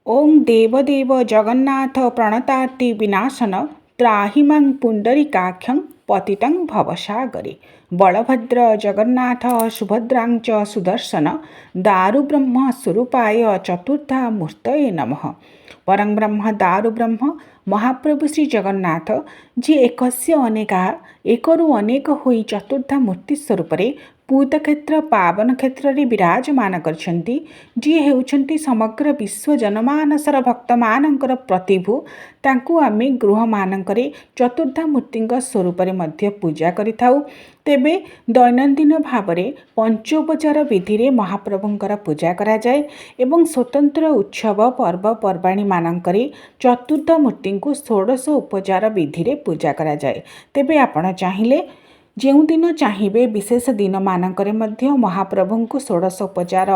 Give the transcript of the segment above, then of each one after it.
ओं देवदेव जगन्नाथ प्रणतार्ति विनाशन त्राहि मां पुण्डरीकाख्यं पतितं भवसागरे। बलभद्र जगन्नाथ सुभद्रांच सुदर्शन दारुब्रह्म स्वरूपाय चतुर्धा मूर्तये नमः। परं ब्रह्म दारु ब्रह्म महाप्रभु श्री जगन्नाथ जी एकस्य अनेका एकरु अनेक होई चतुर्धा मूर्ति स्वरूपरे पूतक्षेत्र पावन क्षेत्र में विराजमान करछन्ति। जी हेउछन्ति समग्र विश्व जनमानसर भक्तमानंकर प्रतिभु। तांकु आमे गृह मानंकरे चतुर्धा मूर्तिंक स्वरूप मध्ये पूजा करिथाउ। तेबे दैनंदिन भावरे पंचोपचार विधि रे महाप्रभुंकर पूजा करा जाए एवं स्वतंत्र उत्सव पर्व पर्वाणी मानंकरे चतुर्धा मूर्तिंकु षोडश उपचार विधि रे पूजा करा जाए। तेबे आपण चाहिले ଯେଉଁ ଦିନ ଚାହିଁବେ ବିଶେଷ ଦିନ ମାନଙ୍କରେ ମଧ୍ୟ ମହାପ୍ରଭୁଙ୍କୁ ଷୋଡ଼ଶୋପଚାର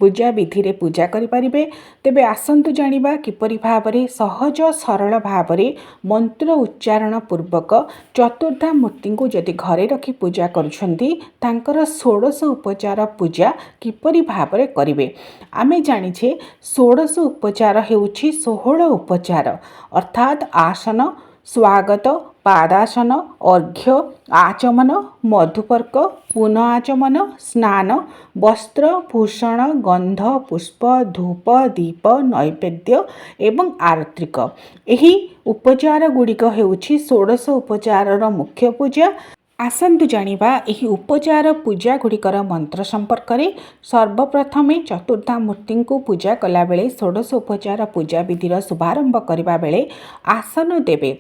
ପୂଜା ବିଧିରେ ପୂଜା କରିପାରିବେ। ତେବେ ଆସନ୍ତୁ ଜାଣିବା କିପରି ଭାବରେ ସହଜ ସରଳ ଭାବରେ ମନ୍ତ୍ର ଉଚ୍ଚାରଣ ପୂର୍ବକ ଚତୁର୍ଦ୍ଧା ମୂର୍ତ୍ତିଙ୍କୁ ଯଦି ଘରେ ରଖି ପୂଜା କରୁଛନ୍ତି ତାଙ୍କର ଷୋଡ଼ଶ ଉପଚାର ପୂଜା କିପରି ଭାବରେ କରିବେ। ଆମେ ଜାଣିଛେ ଷୋଡ଼ଶ ଉପଚାର ହେଉଛି 16 ଉପଚାର ଅର୍ଥାତ୍ ଆସନ, स्वागत, पादासन, अर्घ्य, आचमन, मधुपर्क, पुनः आचमन, स्नान, वस्त्र भूषण, गंध, पुष्प, धूप, दीप, नैवेद्य एवं आरत्रिक। एही उपचार गुड़िक हेउछि षोडश उपचारर मुख्य पूजा। आसन्तु जानिबा एही उपचार पूजा गुड़िकर मंत्र संपर्क में। सर्वप्रथमे चतुर्धा मूर्ति को पूजा कला बेले षोडश उपचार पूजा विधिर शुभारंभ करबा बेले आसन देबे।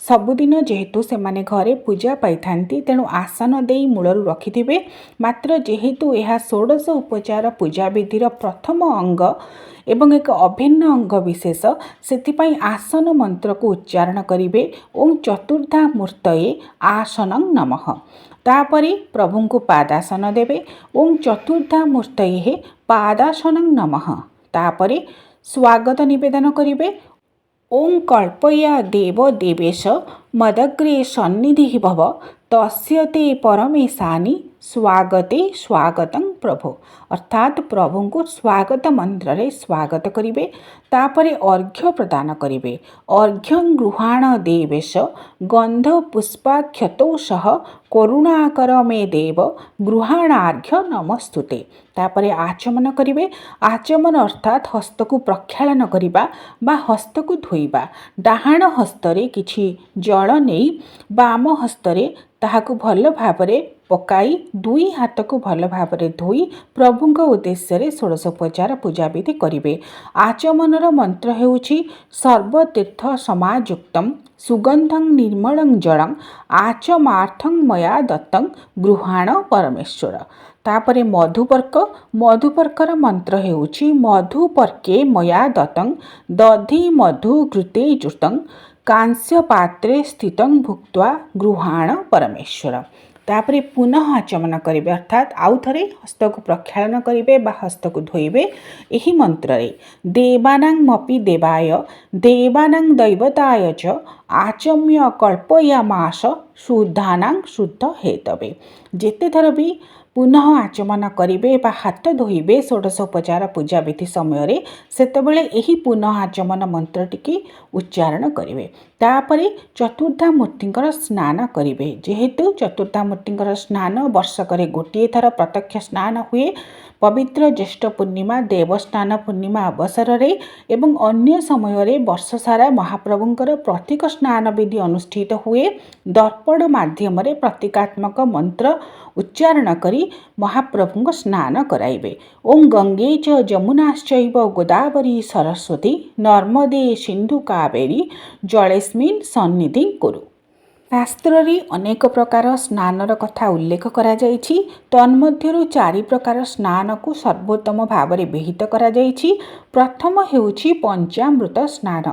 सबुदिन जेहेतु से माने घरे पूजा पाई थांती तेणु आसन देई मूलरू रखिथिबे। मात्र जेहेतु यह षोडश उपचार पूजा विधिर प्रथम अंग एवं एक अभिन्न अंग विशेष सेथिपाई आसन मंत्र को उच्चारण करिवे। ओं चतुर्धा मूर्तये आसनं नमः। तापरे प्रभु को पादासन देवे। ओं चतुर्धा मूर्तये पादासनं नमः। तापरे स्वागत निवेदन करिवे। ओं कल्पया देव देवेश मदग्रे सन्निधि भव तस्य ते परमेशानि स्वागते स्वागतं प्रभु। अर्थात प्रभु को स्वागत मंत्र रे स्वागत करिवे। तापरे अर्घ्य प्रदान करिवे। अर्घ्यं गृहाण देवेश गंध पुष्पाक्षतौ सह करुणाकर मे देव गृहाणार्घ्य नमस्तुते। तापरे आचमन करिवे। आचमन अर्थात हस्त को प्रक्षालन करिबा बा हस्त को धोइबा। डाहाण हस्तरे किछि जल नेई बाम हस्तरे ताहाकु भल भावरे पकाई दुई हाथ को भल भावरे धोई प्रभुंक उद्देश्य षोडशोपचार पूजा विधि करिवे। आचमनर मंत्र हेउछि सर्वतीर्थ समायुक्तं सुगंधं निर्मलं जलं आचमार्थं मया दत्तं गृहाण परमेश्वर। तापरे मधुपर्क। मधुपर्कर मंत्र हेउछि मधुपर्के मया दत्तं दधि मधु घृते जुतं कांस्य पात्रे स्थितं भुक्त्वा गृहाण परमेश्वर। तापरे पुनः आचमन करिवे अर्थात आउ थरे हस्त को प्रक्षालन करिवे बा हस्त को धोइबे। एही मंत्र रे देवानां मपि देवाय देवानां दैवताय च आचम्य कल्पयामास शुद्धानां शुद्ध हेतवे। जेते थर भी पुनः आचमन करिवे बा हाथ धोइबे षोडशोपचार पूजा विधि समय सेतबेले एही पुनः आचमन मंत्र टिके उच्चारण करिवे। तापरे चतुर्धा मूर्तिंकर स्नान करिवे। जेहेतु चतुर्धा मूर्तिंकर स्नान वर्षकरे गोटे थर प्रत्यक्ष स्नान हुए। पवित्र ज्येष्ठ पूर्णिमा देवस्नान पूर्णिमा अवसर रे एवं अन्य समय रे वर्ष सारा महाप्रभुंकर प्रतीक स्नान विधि अनुष्ठित हुए। दर्पण माध्यम रे प्रतीकात्मक मंत्र उच्चारण करी महाप्रभु स्नान कराइबे। ओं गंगे च जमुनाश्चैव गोदावरी सरस्वती नर्मदे सिंधु कावेरी जलेस्मिन् सन्निधिं कुरु। शास्त्र रे अनेक प्रकार स्नानर कथा उल्लेख करा जायछि। तन्मध्यरु 4 प्रकार स्नान को सर्वोत्तम भाव में विहित करा जायछि। प्रथम हेउछि पंचामृत स्नान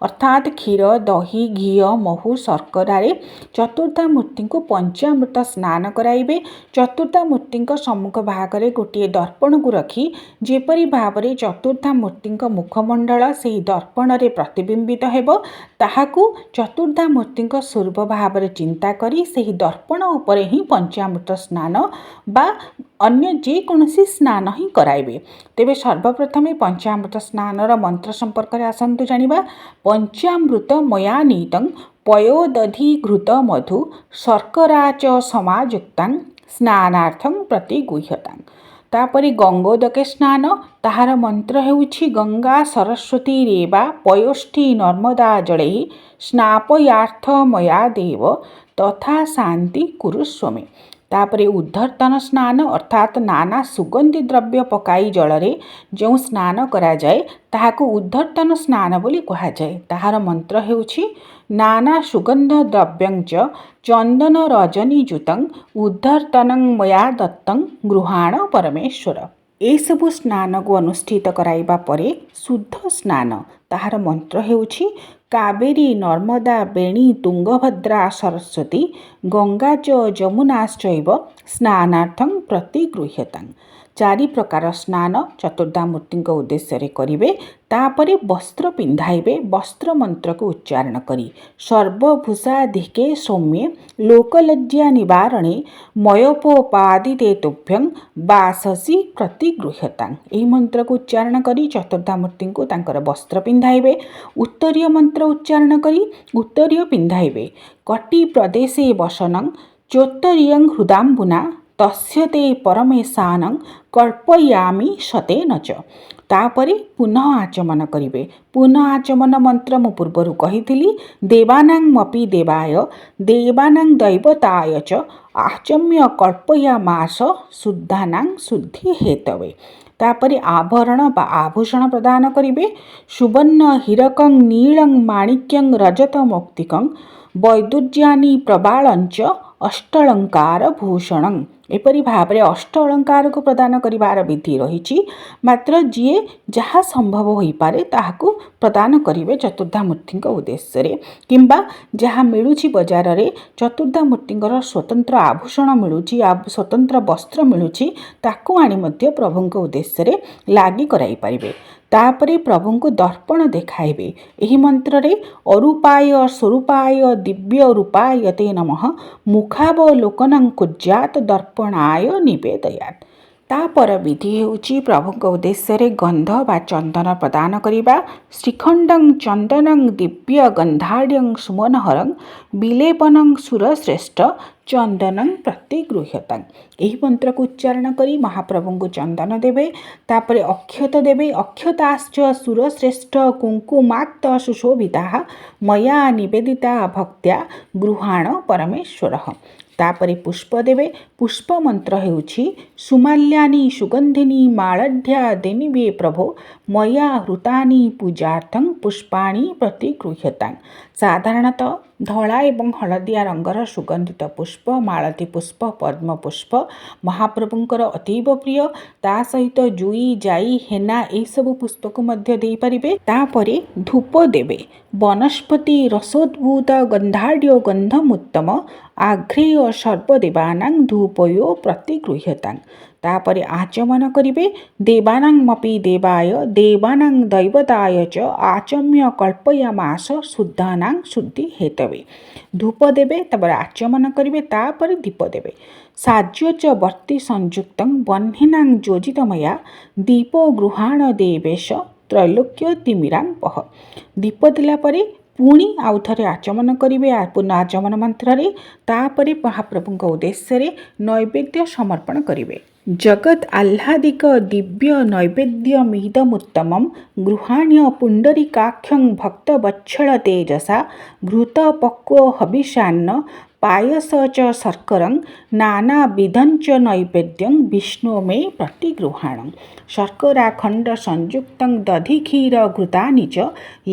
अर्थात क्षीर दही घी महू शर्करा रे चतुर्धा मूर्ति को पंचामृत स्नान कराइबे। चतुर्धा मूर्ति सम्मुख भागरे गोटे दर्पण को रखी जेपरी भाव में चतुर्धा मूर्ति मुखमंडल से दर्पण रे प्रतिबिंबित हेबो ताहाकु चतुर्धा मूर्ति स्वरूप भाव ଭାବରେ ଚିନ୍ତା କରି ସେହି ଦର୍ପଣ ଉପରେ ହିଁ ପଞ୍ଚାମୃତ ସ୍ନାନ ବା ଅନ୍ୟ ଯେକୌଣସି ସ୍ନାନ ହିଁ କରାଇବେ। ତେବେ ସର୍ବପ୍ରଥମେ ପଞ୍ଚାମୃତ ସ୍ନାନର ମନ୍ତ୍ର ସମ୍ପର୍କରେ ଆସନ୍ତୁ ଜାଣିବା। ପଞ୍ଚାମୃତ ମୟା ନୀତଂ ପୟୋଦଧିଘୃତ ମଧୁ ଶର୍କରା ଚ ସମାଯୁକ୍ତାଂ ସ୍ନାନାର୍ଥଂ ପ୍ରତିଗୁହ୍ୟତାଂ। ତାପରେ ଗଙ୍ଗୋଦକେ ସ୍ନାନ, ତାହାର ମନ୍ତ୍ର ହେଉଛି ଗଙ୍ଗା ସରସ୍ୱତୀ ରେବା ପୟୋଷ୍ଠି ନର୍ମଦା ଜଳୈ ସ୍ନାପୟାର୍ଥ ମୟା ଦେବ ତଥା ଶାନ୍ତି କୁରୁସ୍ୱମେ। ତାପରେ ଉଦ୍ଧର୍ତ୍ତନ ସ୍ନାନ ଅର୍ଥାତ୍ ନାନା ସୁଗନ୍ଧି ଦ୍ରବ୍ୟ ପକାଇ ଜଳରେ ଯେଉଁ ସ୍ନାନ କରାଯାଏ ତାହାକୁ ଉଦ୍ଧର୍ତ୍ତନ ସ୍ନାନ ବୋଲି କୁହାଯାଏ। ତାହାର ମନ୍ତ୍ର ହେଉଛି ନାନା ସୁଗନ୍ଧ ଦ୍ରବ୍ୟଞ୍ଚ ଚନ୍ଦନ ରଜନୀଯୁତଂ ଉଦ୍ଧର୍ତ୍ତନଂ ମୟା ଦତ୍ତଂ ଗୃହାଣ ପରମେଶ୍ୱର। ଏସବୁ ସ୍ନାନକୁ ଅନୁଷ୍ଠିତ କରାଇବା ପରେ ଶୁଦ୍ଧ ସ୍ନାନ, ତାହାର ମନ୍ତ୍ର ହେଉଛି କାବେରୀ ନର୍ମଦା ବେଣୀ ତୁଙ୍ଗଭଦ୍ରା ସରସ୍ୱତୀ ଗଙ୍ଗା ଚ ଯମୁନାଶ୍ଚୈବ ସ୍ନାନାର୍ଥଂ ପ୍ରତିଗୃହ୍ୟତାଂ। 4 ପ୍ରକାର ସ୍ନାନ ଚତୁର୍ଦ୍ଧାମୂର୍ତ୍ତିଙ୍କ ଉଦ୍ଦେଶ୍ୟରେ କରିବେ। ତାପରେ ବସ୍ତ୍ର ପିନ୍ଧାଇବେ। ବସ୍ତ୍ର ମନ୍ତ୍ରକୁ ଉଚ୍ଚାରଣ କରି ସର୍ବଭୂଷାଧିକେ ସୌମ୍ୟେ ଲୋକଲଜ୍ଜା ନିବାରଣେ ମୟୋପପାଦିତେ ତୁଭ୍ୟଂ ବାସସି ପ୍ରତିଗୃହ୍ୟତାଂ। ଏହି ମନ୍ତ୍ରକୁ ଉଚ୍ଚାରଣ କରି ଚତୁର୍ଦ୍ଧାମୂର୍ତ୍ତିଙ୍କୁ ତାଙ୍କର ବସ୍ତ୍ର ପିନ୍ଧାଇବେ। ଉତ୍ତରୀୟ ମନ୍ତ୍ର ଉଚ୍ଚାରଣ କରି ଉତ୍ତରୀୟ ପିନ୍ଧାଇବେ। କଟି ପ୍ରଦେଶେ ବସନଂ ଚୋତ୍ତରୀୟଂ ହୃଦାମ୍ବୁନା ତସ୍ୟ તે ପରମେଶାନଂ କଳ୍ପୟାମି ସତେନ ଚ। ତାପରେ ପୁନଃ ଆଚମନ କରିବେ। ପୁନଃ ଆଚମନ ମନ୍ତ୍ର ମୁଁ ପୂର୍ବରୁ କହିଥିଲି। ଦେବାନାଂ ମପି ଦେବାୟ ଦେବାନାଂ ଦୈବତାୟ ଚ ଆଚମ୍ୟ କଳ୍ପୟାମାସ ଶୁଦ୍ଧାନାଂ ଶୁଦ୍ଧି ହେତବେ। ତାପରେ ଆଭରଣ ବା ଆଭୂଷଣ ପ୍ରଦାନ କରିବେ। ସୁବର୍ଣ୍ଣ ହୀରକଂ ନୀଳଂ ମାଣିକ୍ୟଂ ରଜତ ମୌକ୍ତିକଂ ବୈଦୁର୍ଯ୍ୟାନି ପ୍ରବାଳଞ୍ଚ ଅଷ୍ଟଳଙ୍କାର ଭୂଷଣଂ। ଏପରି ଭାବରେ ଅଷ୍ଟ ଅଳଙ୍କାରକୁ ପ୍ରଦାନ କରିବାର ବିଧି ରହିଛି। ମାତ୍ର ଯିଏ ଯାହା ସମ୍ଭବ ହୋଇପାରେ ତାହାକୁ ପ୍ରଦାନ କରିବେ ଚତୁର୍ଦ୍ଧାମୂର୍ତ୍ତିଙ୍କ ଉଦ୍ଦେଶ୍ୟରେ, କିମ୍ବା ଯାହା ମିଳୁଛି ବଜାରରେ ଚତୁର୍ଦ୍ଧାମୂର୍ତ୍ତିଙ୍କର ସ୍ୱତନ୍ତ୍ର ଆଭୂଷଣ ମିଳୁଛି, ସ୍ୱତନ୍ତ୍ର ବସ୍ତ୍ର ମିଳୁଛି, ତାକୁ ଆଣି ମଧ୍ୟ ପ୍ରଭୁଙ୍କ ଉଦ୍ଦେଶ୍ୟରେ ଲାଗି କରାଇ ପାରିବେ। ତାପରେ ପ୍ରଭୁଙ୍କୁ ଦର୍ପଣ ଦେଖାଇବେ। ଏହି ମନ୍ତ୍ରରେ ଅରୂପାୟ ସ୍ୱରୂପାୟ ଦିବ୍ୟ ରୂପାୟ ତେ ନମଃ ମୁଖାବଲୋକନଂ କୁର୍ଯାତ୍ ଦର୍ପଣାୟ ନିବେଦୟାତ୍। ତାପର ବିଧି ହେଉଛି ପ୍ରଭୁଙ୍କ ଉଦ୍ଦେଶ୍ୟରେ ଗନ୍ଧ ବା ଚନ୍ଦନ ପ୍ରଦାନ କରିବା। ଶ୍ରୀଖଣ୍ଡଂ ଚନ୍ଦନଂ ଦିବ୍ୟ ଗନ୍ଧାଢ୍ୟଂ ସୁମନୋହରଂ ବିଲେପନଂ ସୁରଶ୍ରେଷ୍ଠ ଚନ୍ଦନଂ ପ୍ରତିଗୃହ୍ୟତାଂ। ଏହି ମନ୍ତ୍ରକୁ ଉଚ୍ଚାରଣ କରି ମହାପ୍ରଭୁଙ୍କୁ ଚନ୍ଦନ ଦେବେ। ତାପରେ ଅକ୍ଷତ ଦେବେ। ଅକ୍ଷତାଶ୍ଚ ସୁରଶ୍ରେଷ୍ଠ କୁଙ୍କୁମାକ୍ତ ସୁଶୋଭିତାଃ ମୟା ନିବେଦିତା ଭକ୍ତ୍ୟା ଗୃହାଣ ପରମେଶ୍ୱରଃ। ତାପରେ ପୁଷ୍ପ ଦେବେ। ପୁଷ୍ପ ମନ୍ତ୍ର ହେଉଛି ସୁମାଲ୍ୟାନି ସୁଗନ୍ଧିନି ମାଳଢ୍ୟା ଦେନିବେ ପ୍ରଭୋ ମୟା ହୃତାନି ପୂଜାର୍ଥଂ ପୁଷ୍ପାଣି ପ୍ରତିଗୃହ୍ୟତାଂ। ସାଧାରଣତଃ ଧଳା ଏବଂ ହଳଦିଆ ରଙ୍ଗର ସୁଗନ୍ଧିତ ପୁଷ୍ପ, ମାଳତୀ ପୁଷ୍ପ, ପଦ୍ମ ପୁଷ୍ପ ମହାପ୍ରଭୁଙ୍କର ଅତୀବ ପ୍ରିୟ। ତା ସହିତ ଜୁଇ, ଜାଇ, ହେନା ଏହିସବୁ ପୁଷ୍ପକୁ ମଧ୍ୟ ଦେଇପାରିବେ। ତାପରେ ଧୂପ ଦେବେ। ବନସ୍ପତି ରସୋଦ୍ଭୂତ ଗନ୍ଧାଢ୍ୟୋ ଗନ୍ଧମୁତ୍ତମ ଆଘ୍ରେୟ ସର୍ବଦେବାନାଂ ଧୂପୟୋ ପ୍ରତିଗୃହ୍ୟତାଂ। ତାପରେ ଆଚମନ କରିବେ। ଦେବାନାଂ ମପି ଦେବାୟ ଦେବାନାଂ ଦୈବତାୟ ଚ ଆଚମ୍ୟ କଳ୍ପୟାମାସ ଶୁଦ୍ଧାନାଂ ଶୁଦ୍ଧି ହେତବେ। ଧୂପ ଦେବେ, ତାପରେ ଆଚମନ କରିବେ, ତାପରେ ଦୀପ ଦେବେ। ସାଜ୍ୟ ଚ ବର୍ତ୍ତି ସଂଯୁକ୍ତଂ ବହ୍ନିନାଂ ଯୋଜିତମୟା ଦୀପୋ ଗୃହାଣ ଦେବେଶ ତ୍ରୈଲୋକ୍ୟ ତିମିରାଂପଃ। ଦୀପ ଦେଲା ପରେ ପୁଣି ଆଉ ଥରେ ଆଚମନ କରିବେ ପୁନଃ ଆଚମନ ମନ୍ତ୍ରରେ। ତାପରେ ମହାପ୍ରଭୁଙ୍କ ଉଦ୍ଦେଶ୍ୟରେ ନୈବେଦ୍ୟ ସମର୍ପଣ କରିବେ। ଜଗତ୍ ଆହ୍ଲାଦିକ ଦିବ୍ୟ ନୈବେଦ୍ୟମିଦମୁତ୍ତମଂ ଗୃହାଣ୍ୟ ପୁଣ୍ଡରୀକାକ୍ଷଂ ଭକ୍ତବତ୍ସଳ ତେଜସା ଘୃତ ପକ୍ୱ ହବିଷାନ୍ନ ପାୟସ ଚ ଶର୍କରଂ ନାନାବିଧଞ୍ଚ ନୈବେଦ୍ୟଂ ବିଷ୍ଣୁ ମେ ପ୍ରତିଗୃହାଣଂ। ଶର୍କରା ଖଣ୍ଡ ସଂଯୁକ୍ତଂ ଦଧି କ୍ଷୀର ଘୃତାନି ଚ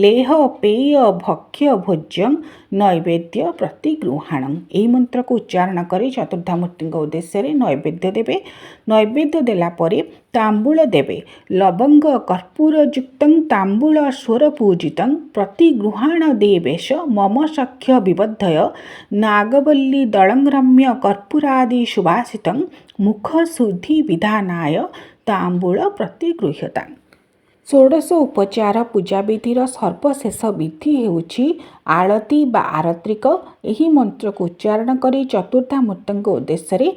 ଲେହ ପେୟ ଭକ୍ଷ୍ୟ ଭୋଜ୍ୟଂ ନୈବେଦ୍ୟ ପ୍ରତିଗୃହାଣଂ। ଏହି ମନ୍ତ୍ରକୁ ଉଚ୍ଚାରଣ କରି ଚତୁର୍ଦ୍ଧାମୂର୍ତ୍ତିଙ୍କ ଉଦ୍ଦେଶ୍ୟରେ ନୈବେଦ୍ୟ ଦେବେ। ନୈବେଦ୍ୟ ଦେଲା ପରେ ତାମ୍ବୁଳ ଦେବେ। ଲବଙ୍ଗ କର୍ପୂରଯୁକ୍ତଂ ତାମ୍ବୁଳ ସ୍ୱରପୂଜିତଂ ପ୍ରତିଗୃହାଣ ଦେବେଶ ମମ ସଖ୍ୟ ବିବର୍ଦ୍ଧୟ ନାଗବଲ୍ଲୀ ଦଳଂରମ୍ୟ କର୍ପୂରାଦି ସୁବାସିତଂ ମୁଖ ଶୁଦ୍ଧି ବିଧାନାୟ ତାମ୍ବୁଳ ପ୍ରତିଗୃହ୍ୟତାଂ। ଷୋଡ଼ଶ ଉପଚାର ପୂଜାବିଧିର ସର୍ବଶେଷ ବିଧି ହେଉଛି ଆଳତୀ ବା ଆରତ୍ରିକ। ଏହି ମନ୍ତ୍ରକୁ ଉଚ୍ଚାରଣ କରି ଚତୁର୍ଦ୍ଧାମୂର୍ତ୍ତିଙ୍କ ଉଦ୍ଦେଶ୍ୟରେ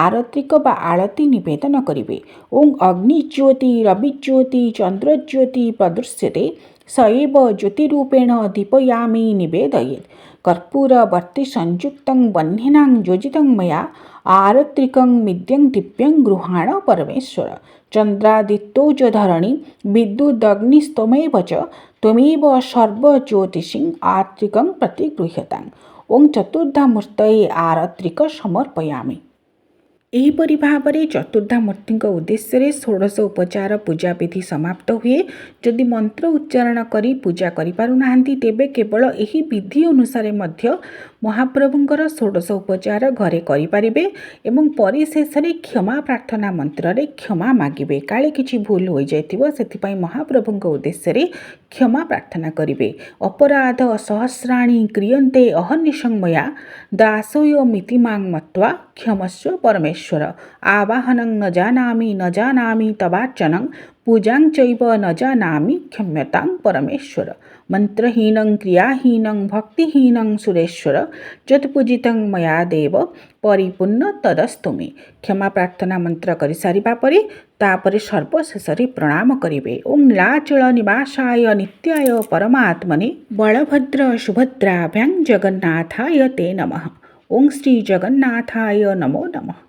ଆରତ୍ରିକ ବା ଆଳତୀ ନିବେଦନ କରିବେ। ଓଂ ଅଗ୍ନିଜ୍ୟୋତି ରବିଜ୍ୟୋତି ଚନ୍ଦ୍ରଜ୍ୟୋତି ପ୍ରଦୃଶ୍ୟତେ ସଏବ ଜ୍ୟୋତିରୂପେଣ ଦୀପୟାମି ନିବେଦୟେତ୍ କର୍ପୂରବର୍ତ୍ତି ସଂଯୁକ୍ତଂ ବହ୍ନିନାଂ ଯୋଜିतं ମୟା ଆରତ୍ରିକଂ ମିଦ୍ୟଂ ଦିବ୍ୟଂ ଗୃହାଣ ପରମେଶ୍ୱର ଚନ୍ଦ୍ରାଦିତ୍ୟୌ ଧରଣୀ ବିଦ୍ୟୁଦଗ୍ନିସ୍ତମେବ ଚ ତ୍ୱମେବ ସର୍ବଜ୍ୟୋତିଷିଂ ଆତ୍ରିକଂ ପ୍ରତିଗୃହ୍ୟତାଂ। ଓଂ ଚତୁର୍ଦ୍ଧାମୂର୍ତ୍ତये ଆରତ୍ରିକ ସମର୍ପୟାମି। ଏହିପରି ଭାବରେ ଚତୁର୍ଦ୍ଧାମୂର୍ତ୍ତିଙ୍କ ଉଦ୍ଦେଶ୍ୟରେ ଷୋଡ଼ଶ ଉପଚାର ପୂଜାବିଧି ସମାପ୍ତ ହୁଏ। ଯଦି ମନ୍ତ୍ର ଉଚ୍ଚାରଣ କରି ପୂଜା କରିପାରୁନାହାନ୍ତି ତେବେ କେବଳ ଏହି ବିଧି ଅନୁସାରେ ମଧ୍ୟ ମହାପ୍ରଭୁଙ୍କର ଷୋଡ଼ଶ ଉପଚାର ଘରେ କରିପାରିବେ ଏବଂ ପରିଶେଷରେ କ୍ଷମା ପ୍ରାର୍ଥନା ମନ୍ତ୍ରରେ କ୍ଷମା ମାଗିବେ। କାଳେ କିଛି ଭୁଲ ହୋଇଯାଇଥିବ ସେଥିପାଇଁ ମହାପ୍ରଭୁଙ୍କ ଉଦ୍ଦେଶ୍ୟରେ କ୍ଷମା ପ୍ରାର୍ଥନା କରିବେ। ଅପରାଧ ସହସ୍ରାଣୀ କ୍ରିୟନ୍ତେ ଅହର୍ନିଶଂ ମୟା ଦାସୋୟମିତି ମାଂ ମତ୍ୱା କ୍ଷମସ୍ୱ ପରମେଶ୍ୱର ଆବାହନଂ ନ ଜାନାମି ତବାର୍ଚ୍ଚନଂ ପୂଜାଂ ଚୈବ ନ ଜାନାମି କ୍ଷମ୍ୟତାଂ ପରମେଶ୍ୱର ମନ୍ତ୍ରହୀନଂ କ୍ରିୟାହୀନଂ ଭକ୍ତିହୀନଂ ସୁରେଶ୍ୱର ଯତ୍ପୂଜିତଂ ମୟା ଦେବ ପରିପୂର୍ଣ୍ଣ ତଦସ୍ତୁ ମେ। କ୍ଷମା ପ୍ରାର୍ଥନା ମନ୍ତ୍ର କରିସାରିବା ପରେ ତାପରେ ସର୍ବଶେଷରେ ପ୍ରଣାମ କରିବେ। ଓଂ ନୀଳାଚଳ ନିବାସାୟ ନିତ୍ୟାୟ ପରମାତ୍ମନେ ବଳଭଦ୍ର ସୁଭଦ୍ରାଭ୍ୟାଂ ଜଗନ୍ନାଥାୟ ତେ ନମଃ। ଓଂ ଶ୍ରୀ ଜଗନ୍ନାଥାୟ ନମୋ ନମଃ।